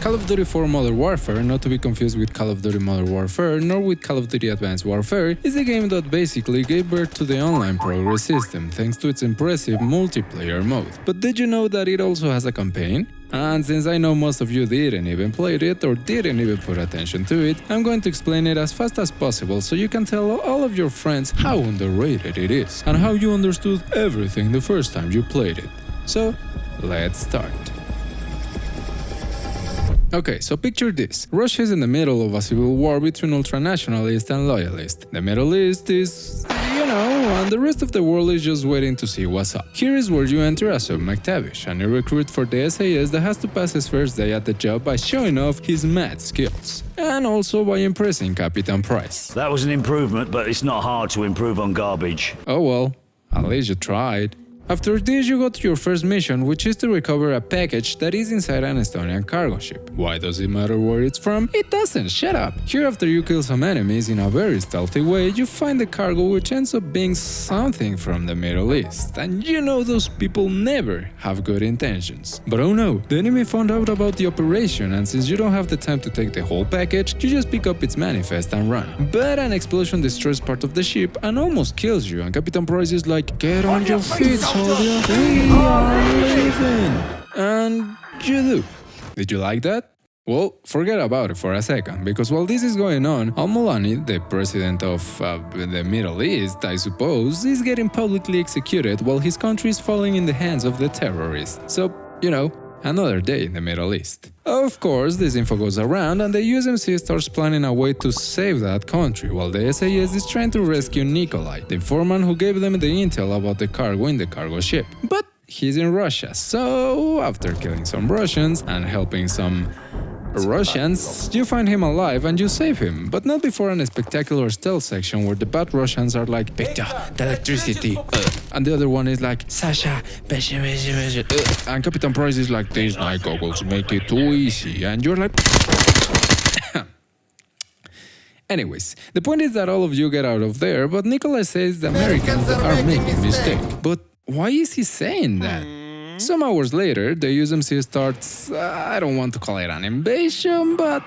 Call of Duty 4 Modern Warfare, not to be confused with Call of Duty Modern Warfare nor with Call of Duty Advanced Warfare, is a game that basically gave birth to the online progress system thanks to its impressive multiplayer mode. But did you know that it also has a campaign? And since I know most of you didn't even play it or didn't even put attention to it, I'm going to explain it as fast as possible so you can tell all of your friends how underrated it is and how you understood everything the first time you played it. So, let's start. Okay, so picture this. Russia is in the middle of a civil war between ultranationalists and loyalists. The Middle East is, and the rest of the world is just waiting to see what's up. Here is where you enter as Activision, a new recruit for the SAS that has to pass his first day at the job by showing off his mad skills. And also by impressing Captain Price. That was an improvement, but it's not hard to improve on garbage. Oh well, at least you tried. After this, you go to your first mission, which is to recover a package that is inside an Estonian cargo ship. Why does it matter where it's from? It doesn't, shut up! Here, after you kill some enemies in a very stealthy way, you find the cargo, which ends up being something from the Middle East. And you know those people never have good intentions. But oh no, the enemy found out about the operation, and since you don't have the time to take the whole package, you just pick up its manifest and run. But an explosion destroys part of the ship and almost kills you, and Captain Price is like, "Get on your feet, we are leaving!" And you do. Did you like that? Well, forget about it for a second, because while this is going on, Al-Mulani, the president of the Middle East, I suppose, is getting publicly executed while his country is falling in the hands of the terrorists. So, another day in the Middle East. Of course, this info goes around and the USMC starts planning a way to save that country, while the SAS is trying to rescue Nikolai, the informant who gave them the intel about the cargo in the cargo ship. But he's in Russia, so after killing some Russians and helping some Russians, you find him alive and you save him, but not before a spectacular stealth section where the bad Russians are like, "Victor, the electricity," and the other one is like, "Sasha, and Captain Price is like, "These night goggles make it too easy," and you're like... Anyways, the point is that all of you get out of there, but Nikolai says the Americans are making a mistake. But why is he saying that? Some hours later, the USMC starts, I don't want to call it an invasion, but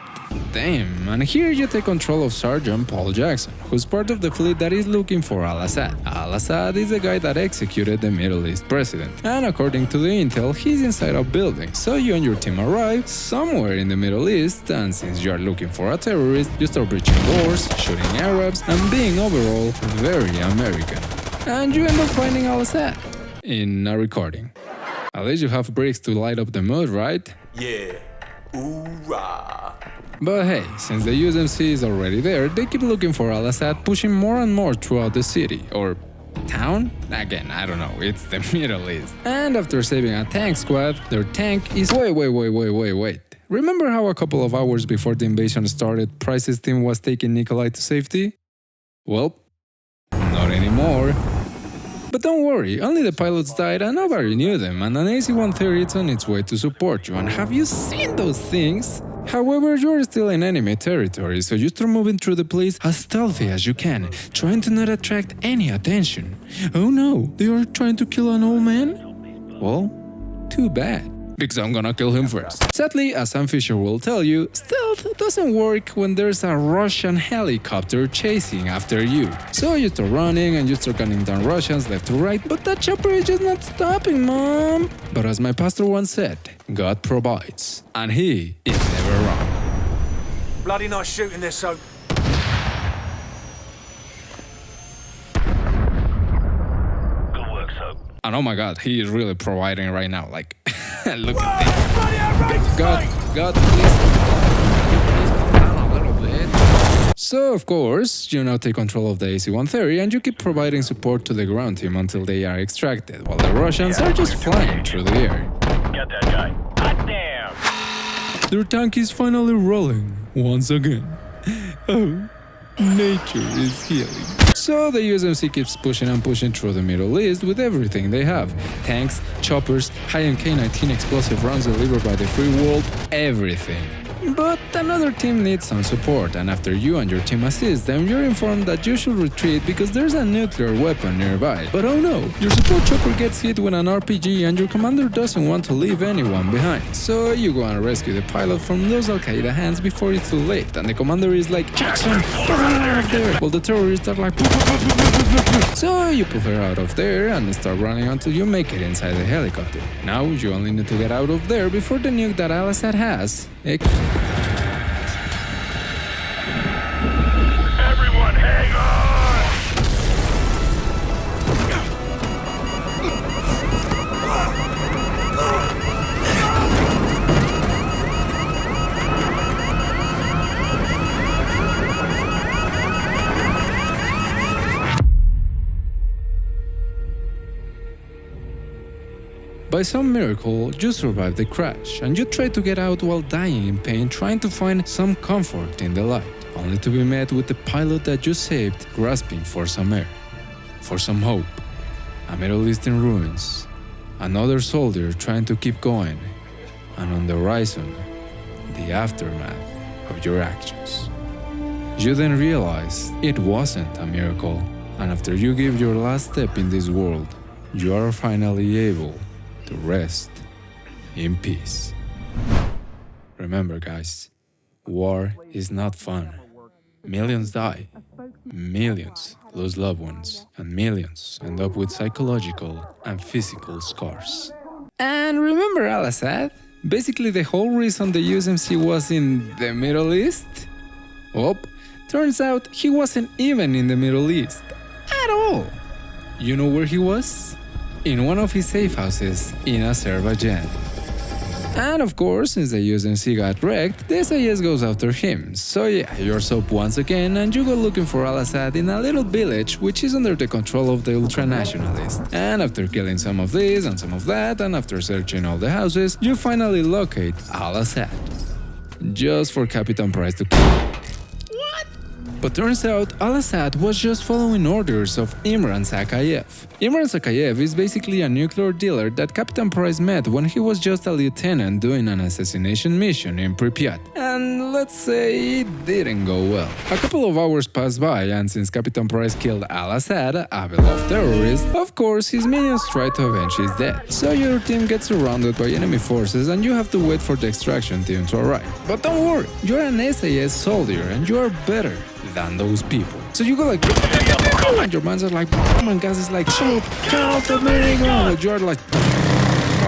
damn. And here you take control of Sergeant Paul Jackson, who's part of the fleet that is looking for Al-Assad. Al-Assad is the guy that executed the Middle East president. And according to the intel, he's inside a building. So you and your team arrive somewhere in the Middle East, and since you are looking for a terrorist, you start breaching doors, shooting Arabs, and being overall very American. And you end up finding Al-Assad in a recording. At least you have bricks to light up the mood, right? Yeah. Hoorah. But hey, since the USMC is already there, they keep looking for Al-Assad, pushing more and more throughout the city, or town? Again, I don't know, it's the Middle East. And after saving a tank squad, their tank is... Wait. Remember how a couple of hours before the invasion started, Price's team was taking Nikolai to safety? Well, not anymore. But don't worry, only the pilots died and nobody knew them, and an AC-130 is on its way to support you, and have you seen those things? However, you're still in enemy territory, so you start moving through the place as stealthy as you can, trying to not attract any attention. Oh no, they are trying to kill an old man? Well, too bad. Because I'm gonna kill him first. Sadly, as Sam Fisher will tell you, stealth doesn't work when there's a Russian helicopter chasing after you. So you start running and you start gunning down Russians left to right, but that chopper is just not stopping, Mom. But as my pastor once said, God provides, and He is never wrong. Bloody nice shooting this, so... Good work, Soap. And oh my God, He is really providing right now, like... Look at this. God, please calm down a little bit. So, of course, you now take control of the AC-130 and you keep providing support to the ground team until they are extracted, while the Russians are just flying through the air. Get that guy. Hot damn! Their tank is finally rolling, once again. Oh, nature is healing. So the USMC keeps pushing and pushing through the Middle East with everything they have. Tanks, choppers, high-end K-19 explosive rounds delivered by the free world, everything. But another team needs some support, and after you and your team assist them, you're informed that you should retreat because there's a nuclear weapon nearby. But oh no, your support chopper gets hit with an RPG and your commander doesn't want to leave anyone behind. So you go and rescue the pilot from those Al-Qaeda hands before it's too late, and the commander is like, "Jackson, get her out of there!" While the terrorists are like, so you pull her out of there and start running until you make it inside the helicopter. Now you only need to get out of there before the nuke that Al-Assad has. Everyone hang on! By some miracle, you survive the crash, and you try to get out while dying in pain, trying to find some comfort in the light, only to be met with the pilot that you saved grasping for some air, for some hope. A Middle Eastern ruins, another soldier trying to keep going, and on the horizon, the aftermath of your actions. You then realize it wasn't a miracle, and after you give your last step in this world, you are finally able to rest in peace. Remember, guys, war is not fun. Millions die, millions lose loved ones, and millions end up with psychological and physical scars. And remember Al-Assad? Basically the whole reason the USMC was in the Middle East? Well, turns out he wasn't even in the Middle East at all. You know where he was? In one of his safe houses in Azerbaijan. And of course, since the USMC got wrecked, the SAS goes after him. So yeah, you're up once again and you go looking for Al-Assad in a little village which is under the control of the ultranationalists. And after killing some of this and some of that, and after searching all the houses, you finally locate Al-Assad. Just for Captain Price to kill him. But turns out Al-Assad was just following orders of Imran Sakayev. Imran Sakayev is basically a nuclear dealer that Captain Price met when he was just a lieutenant doing an assassination mission in Pripyat. And let's say it didn't go well. A couple of hours passed by, and since Captain Price killed Al-Assad, a beloved terrorist, of course his minions try to avenge his death. So your team gets surrounded by enemy forces and you have to wait for the extraction team to arrive. But don't worry, you're an SAS soldier and you are better than those people. So you go like, and your mans are like, and guys is like, shoot, count the merry-go-round. But you're like,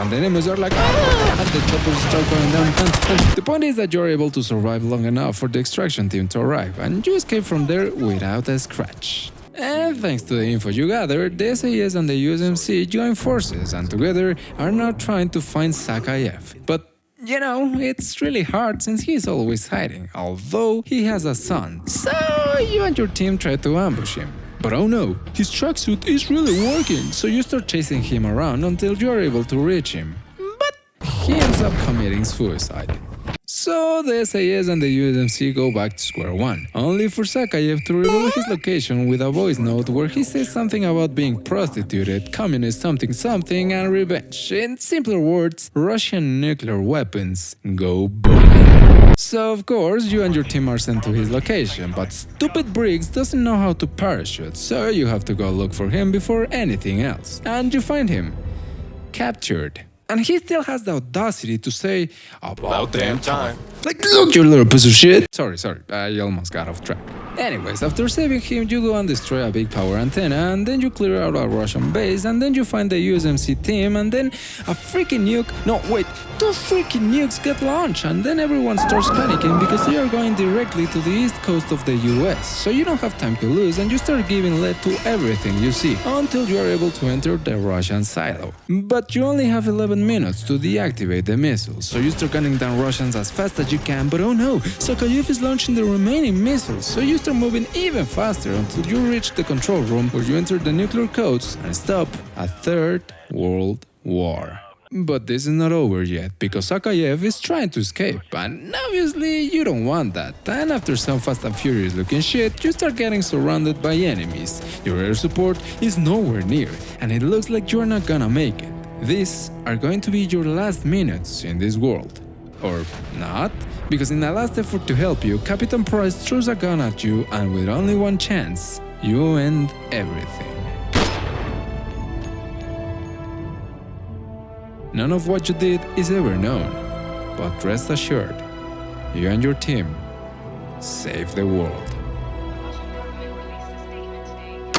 and the enemies are like, and the choppers start going down. And the point is that you're able to survive long enough for the extraction team to arrive, and you escape from there without a scratch. And thanks to the info you gathered, the SAS and the USMC join forces, and together are now trying to find Sakayev. But you know, it's really hard since he's always hiding, although he has a son. So you and your team try to ambush him. But oh no, his tracksuit is really working, so you start chasing him around until you are able to reach him. But he ends up committing suicide. So the SAS and the USMC go back to square one, only for Sakayev to reveal his location with a voice note where he says something about being prostituted, communist something and revenge. In simpler words, Russian nuclear weapons go boom. So of course you and your team are sent to his location, but stupid Briggs doesn't know how to parachute, so you have to go look for him before anything else. And you find him. Captured. And he still has the audacity to say, about damn time. Like, look, you little piece of shit! Sorry, I almost got off track. Anyways, after saving him, you go and destroy a big power antenna, and then you clear out a Russian base, and then you find the USMC team, and then a freaking nuke, no wait, 2 freaking nukes get launched, and then everyone starts panicking because they are going directly to the east coast of the US, so you don't have time to lose, and you start giving lead to everything you see, until you are able to enter the Russian silo. But you only have 11 minutes to deactivate the missiles, so you start gunning down Russians as fast as you can, but oh no, Sakayev is launching the remaining missiles, so you start moving even faster until you reach the control room where you enter the nuclear codes and stop a third world war. But this is not over yet, because Sakayev is trying to escape, and obviously you don't want that, and after some Fast and Furious looking shit, you start getting surrounded by enemies. Your air support is nowhere near, and it looks like you're not gonna make it. These are going to be your last minutes in this world. Or not, Because in a last effort to help you, Captain Price throws a gun at you, and with only one chance, you end everything. None of what you did is ever known, but rest assured, you and your team save the world.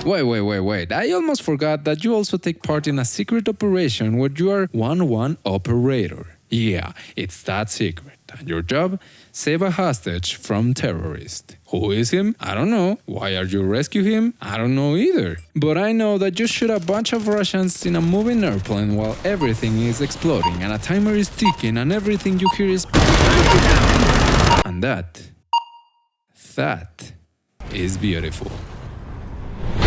Wait, I almost forgot that you also take part in a secret operation where you are 1-1 operator. Yeah, it's that secret. And your job? Save a hostage from terrorist. Who is him? I don't know. Why are you rescue him? I don't know either. But I know that you shoot a bunch of Russians in a moving airplane while everything is exploding and a timer is ticking and everything you hear is... And that is beautiful.